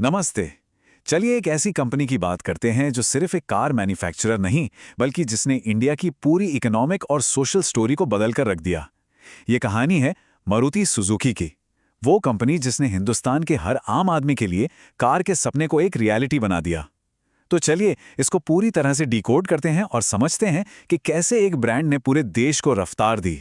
नमस्ते। चलिए एक ऐसी कंपनी की बात करते हैं जो सिर्फ एक कार मैन्युफैक्चरर नहीं, बल्कि जिसने इंडिया की पूरी इकोनॉमिक और सोशल स्टोरी को बदलकर रख दिया। ये कहानी है मारुति सुजुकी की। वो कंपनी जिसने हिंदुस्तान के हर आम आदमी के लिए कार के सपने को एक रियलिटी बना दिया। तो चलिए इसको पूरी तरह से डिकोड करते हैं और समझते हैं कि कैसे एक ब्रांड ने पूरे देश को रफ्तार दी।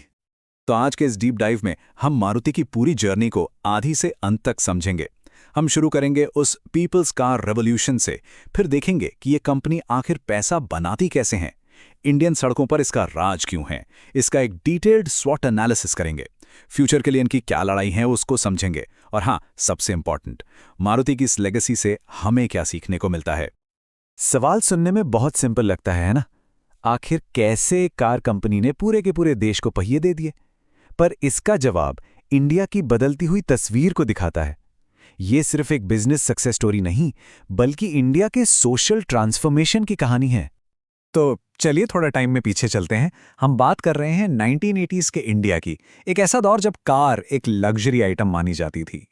तो आज के इस डीप डाइव में हम मारुति की पूरी जर्नी को आदि से अंत तक समझेंगे। हम शुरू करेंगे उस पीपल्स कार रेवोल्यूशन से, फिर देखेंगे कि ये कंपनी आखिर पैसा बनाती कैसे हैं, इंडियन सड़कों पर इसका राज क्यों है, इसका एक डिटेल्ड स्वॉट एनालिसिस करेंगे, फ्यूचर के लिए इनकी क्या लड़ाई है उसको समझेंगे, और हाँ, सबसे इंपॉर्टेंट, मारुति की इस लेगेसी से हमें क्या सीखने को मिलता है। सवाल सुनने में बहुत सिंपल लगता है ना? आखिर कैसे कार कंपनी ने पूरे के पूरे देश को पहिए दे दिए? पर इसका जवाब इंडिया की बदलती हुई तस्वीर को दिखाता है। ये सिर्फ एक बिजनेस सक्सेस स्टोरी नहीं, बल्कि इंडिया के सोशल ट्रांसफॉर्मेशन की कहानी है। तो चलिए थोड़ा टाइम में पीछे चलते हैं। हम बात कर रहे हैं 1980s के इंडिया की। एक ऐसा दौर जब कार एक लग्जरी आइटम मानी जाती थी,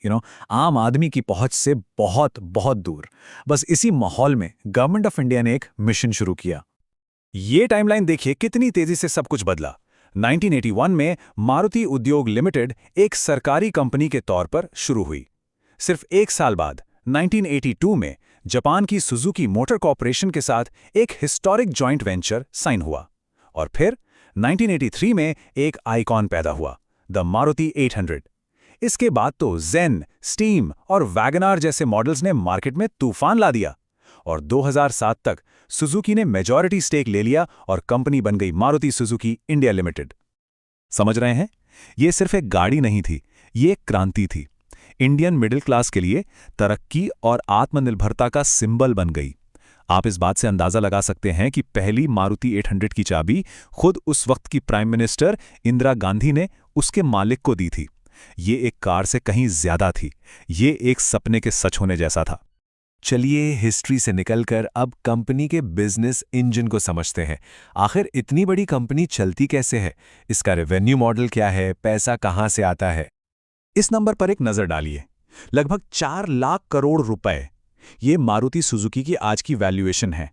आम आदमी की पहुंच से बहुत बहुत दूर। बस इसी माहौल में गवर्नमेंट ऑफ इंडिया ने एक मिशन शुरू किया। ये टाइमलाइन देखिए कितनी तेजी से सब कुछ बदला। 1981 में मारुति उद्योग लिमिटेड एक सरकारी कंपनी के तौर पर शुरू हुई। सिर्फ एक साल बाद 1982 में जापान की सुजुकी मोटर कॉर्पोरेशन के साथ एक हिस्टोरिक जॉइंट वेंचर साइन हुआ, और फिर 1983 में एक आइकॉन पैदा हुआ, द मारुति 800। इसके बाद तो जेन, स्टीम और वैगनार जैसे मॉडल्स ने मार्केट में तूफान ला दिया, और 2007 तक सुजुकी ने मेजॉरिटी स्टेक ले लिया और कंपनी बन गई मारुति सुजुकी इंडिया लिमिटेड। समझ रहे हैं? ये सिर्फ एक गाड़ी नहीं थी, ये एक क्रांति थी। इंडियन मिडिल क्लास के लिए तरक्की और आत्मनिर्भरता का सिंबल बन गई। आप इस बात से अंदाजा लगा सकते हैं कि पहली मारुति 800 की चाबी खुद उस वक्त की प्राइम मिनिस्टर इंदिरा गांधी ने उसके मालिक को दी थी। ये एक कार से कहीं ज्यादा थी, ये एक सपने के सच होने जैसा था। चलिए हिस्ट्री से निकलकर अब कंपनी के बिजनेस इंजन को समझते हैं। आखिर इतनी बड़ी कंपनी चलती कैसे है, इसका रेवेन्यू मॉडल क्या है, पैसा कहां से आता है। इस नंबर पर एक नजर डालिए, लगभग 4 लाख करोड़ रुपए। ये मारुति सुजुकी की आज की वैल्यूएशन है।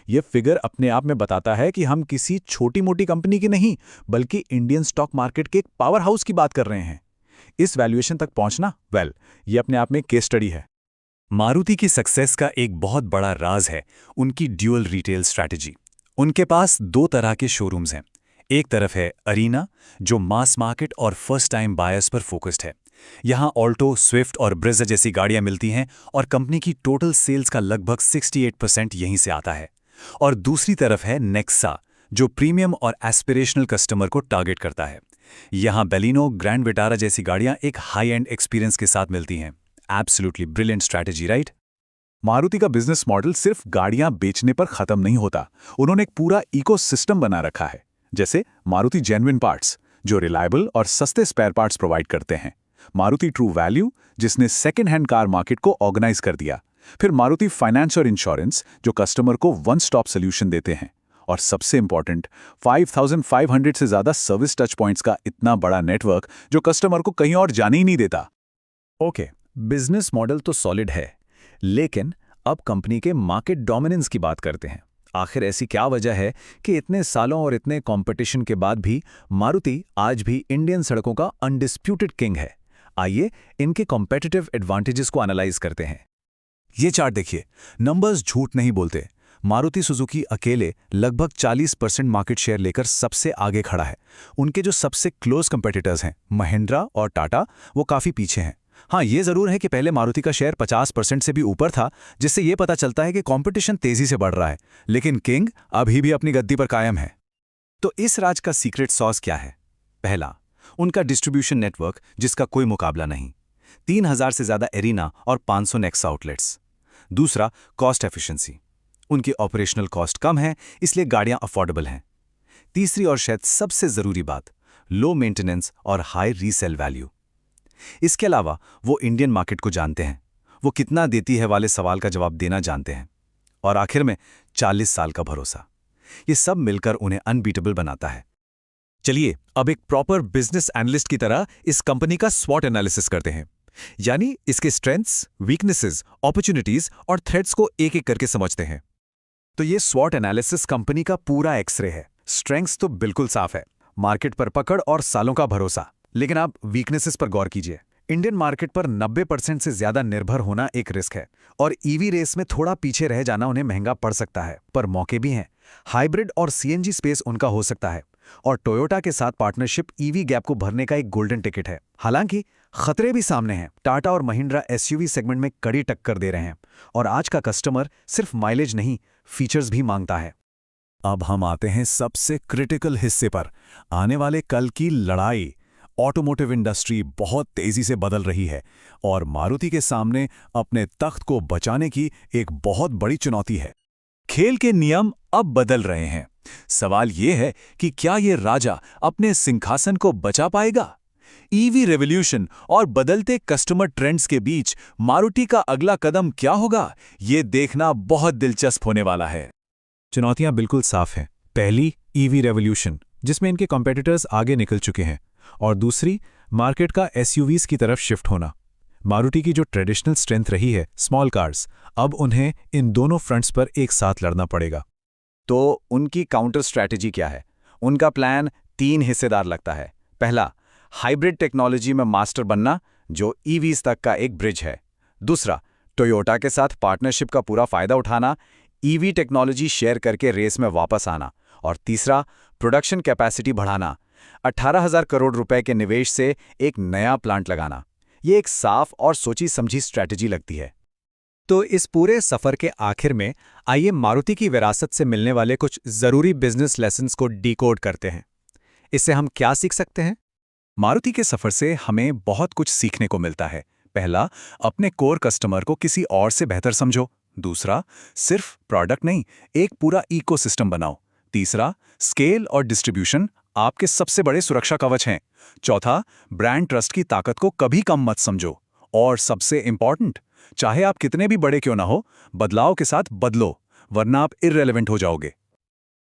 ये फिगर अपने आप में बताता है कि हम किसी छोटी मोटी कंपनी की नहीं, बल्कि इंडियन स्टॉक मार्केट के एक पावर हाउस की बात कर रहे हैं। इस वैल्यूएशन तक पहुंचना, ये अपने आप में केस स्टडी है। मारुति की सक्सेस का एक बहुत बड़ा राज है उनकी ड्यूअल रिटेल स्ट्रैटेजी। उनके पास 2 तरह के शोरूम्स हैं। एक तरफ है अरीना, जो मास मार्केट और फर्स्ट टाइम बायर्स पर फोकस्ड है। यहाँ ऑल्टो, स्विफ्ट और ब्रेजा जैसी गाड़ियां मिलती हैं, और कंपनी की टोटल सेल्स का लगभग 68% यहीं से आता है। और दूसरी तरफ है नेक्सा, जो प्रीमियम और एस्पिरेशनल कस्टमर को टारगेट करता है। यहाँ बेलिनो, ग्रैंड विटारा जैसी गाड़ियां एक हाई एंड एक्सपीरियंस के साथ मिलती हैं। Absolutely brilliant strategy, right? Maruti का बिजनेस मॉडल सिर्फ गाड़ियां बेचने पर खत्म नहीं होता। उन्होंने एक पूरा इकोसिस्टम बना रखा है। जैसे मारुति जेन्युइन पार्ट्स, जो रिलायबल और सस्ते स्पेयर पार्ट्स प्रोवाइड करते हैं। मारुति ट्रू वैल्यू, जिसने सेकेंड हैंड कार मार्केट को ऑर्गेनाइज कर दिया। फिर मारुति फाइनेंस और इंश्योरेंस, जो कस्टमर को वन स्टॉप सोल्यूशन देते हैं। और सबसे इंपॉर्टेंट, 5500 से ज्यादा सर्विस टच पॉइंट्स का इतना बड़ा नेटवर्क, जो कस्टमर को कहीं और जाने ही नहीं देता। ओके, बिजनेस मॉडल तो सॉलिड है, लेकिन अब कंपनी के मार्केट डोमिनेंस की बात करते हैं। आखिर ऐसी क्या वजह है कि इतने सालों और इतने कंपटीशन के बाद भी मारुति आज भी इंडियन सड़कों का अनडिस्प्यूटेड किंग है? आइए इनके कॉम्पिटिटिव एडवांटेजेस को एनालाइज करते हैं। ये चार्ट देखिए, नंबर्स झूठ नहीं बोलते। मारुति सुजुकी अकेले लगभग 40% मार्केट शेयर लेकर सबसे आगे खड़ा है। उनके जो सबसे क्लोज कंपेटिटर्स हैं, महिंद्रा और टाटा, वो काफी पीछे हैं। हाँ, ये जरूर है कि पहले मारुति का शेयर 50% से भी ऊपर था, जिससे ये पता चलता है कि कंपटीशन तेजी से बढ़ रहा है, लेकिन किंग अभी भी अपनी गद्दी पर कायम है। तो इस राज का सीक्रेट सॉस क्या है? पहला, उनका डिस्ट्रीब्यूशन नेटवर्क, जिसका कोई मुकाबला नहीं। 3000 से ज्यादा एरीना और 500 नेक्सा आउटलेट्स। दूसरा, कॉस्ट एफिशिएंसी। उनकी ऑपरेशनल कॉस्ट कम है, इसलिए गाड़ियां अफोर्डेबल हैं। तीसरी और शायद सबसे जरूरी बात, लो मेंटेनेंस और हाई रीसेल वैल्यू। इसके अलावा वो इंडियन मार्केट को जानते हैं, वो कितना देती है वाले सवाल का जवाब देना जानते हैं। और आखिर में 40 साल का भरोसा। ये सब मिलकर उन्हें अनबीटेबल बनाता है। चलिए अब एक प्रॉपर बिजनेस एनालिस्ट की तरह इस कंपनी का स्वॉट एनालिसिस करते हैं। यानी इसके स्ट्रेंथ्स, वीकनेसेस, अपॉर्चुनिटीज और थ्रेट्स को एक एक करके समझते हैं। तो ये स्वॉट एनालिसिस कंपनी का पूरा एक्सरे है। स्ट्रेंथ्स तो बिल्कुल साफ है, मार्केट पर पकड़ और सालों का भरोसा। लेकिन आप वीकनेसेस पर गौर कीजिए। इंडियन मार्केट पर 90% से ज्यादा निर्भर होना एक रिस्क है, और ईवी रेस में थोड़ा पीछे रह जाना उन्हें महंगा पड़ सकता है। पर मौके भी हैं। हाइब्रिड और सीएनजी स्पेस उनका हो सकता है, और टोयोटा के साथ पार्टनरशिप ईवी गैप को भरने का एक गोल्डन टिकट है। हालांकि खतरे भी सामने हैं। टाटा और महिंद्रा एसयूवी सेगमेंट में कड़ी टक्कर दे रहे हैं, और आज का कस्टमर सिर्फ माइलेज नहीं, फीचर्स भी मांगता है। अब हम आते हैं सबसे क्रिटिकल हिस्से पर, आने वाले कल की लड़ाई। ऑटोमोटिव इंडस्ट्री बहुत तेजी से बदल रही है, और मारुति के सामने अपने तख्त को बचाने की एक बहुत बड़ी चुनौती है। खेल के नियम अब बदल रहे हैं। सवाल ये है कि क्या ये राजा अपने सिंहासन को बचा पाएगा? ईवी रेवोल्यूशन और बदलते कस्टमर ट्रेंड्स के बीच मारुति का अगला कदम क्या होगा, ये देखना बहुत दिलचस्प होने वाला है। चुनौतियां बिल्कुल साफ हैं। पहली, ईवी रेवोल्यूशन, जिसमें इनके कॉम्पिटिटर्स आगे निकल चुके हैं, और दूसरी, मार्केट का एसयूवीज की तरफ शिफ्ट होना। मारुति की जो ट्रेडिशनल स्ट्रेंथ रही है, स्मॉल कार्स, अब उन्हें इन दोनों फ्रंट्स पर एक साथ लड़ना पड़ेगा। तो उनकी काउंटर स्ट्रैटेजी क्या है? उनका प्लान 3 हिस्सेदार लगता है। पहला, हाइब्रिड टेक्नोलॉजी में मास्टर बनना, जो ईवीज तक का एक ब्रिज है। दूसरा, टोयोटा के साथ पार्टनरशिप का पूरा फायदा उठाना, ईवी टेक्नोलॉजी शेयर करके रेस में वापस आना। और तीसरा, प्रोडक्शन कैपेसिटी बढ़ाना, 18,000 करोड़ रुपए के निवेश से एक नया प्लांट लगाना। ये एक साफ और सोची समझी स्ट्रैटेजी लगती है। तो इस पूरे सफर के आखिर में आइए मारुति की विरासत से मिलने वाले कुछ जरूरी बिजनेस लेसन्स को डिकोड करते हैं। इससे हम क्या सीख सकते हैं? मारुति के सफर से हमें बहुत कुछ सीखने को मिलता है। पहला, अपने कोर कस्टमर को किसी और से बेहतर समझो। दूसरा, सिर्फ प्रोडक्ट नहीं, एक पूरा इकोसिस्टम बनाओ। तीसरा, स्केल और डिस्ट्रीब्यूशन आपके सबसे बड़े सुरक्षा कवच हैं। चौथा, ब्रांड ट्रस्ट की ताकत को कभी कम मत समझो। और सबसे इंपॉर्टेंट, चाहे आप कितने भी बड़े क्यों ना हो, बदलाव के साथ बदलो, वरना आप इररिलेवेंट हो जाओगे।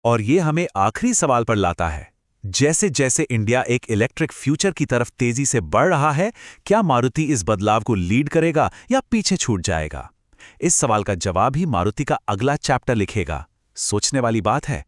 और ये हमें आखिरी सवाल पर लाता है। जैसे जैसे इंडिया एक इलेक्ट्रिक फ्यूचर की तरफ तेजी से बढ़ रहा है, क्या मारुति इस बदलाव को लीड करेगा या पीछे छूट जाएगा? इस सवाल का जवाब ही मारुति का अगला चैप्टर लिखेगा। सोचने वाली बात है।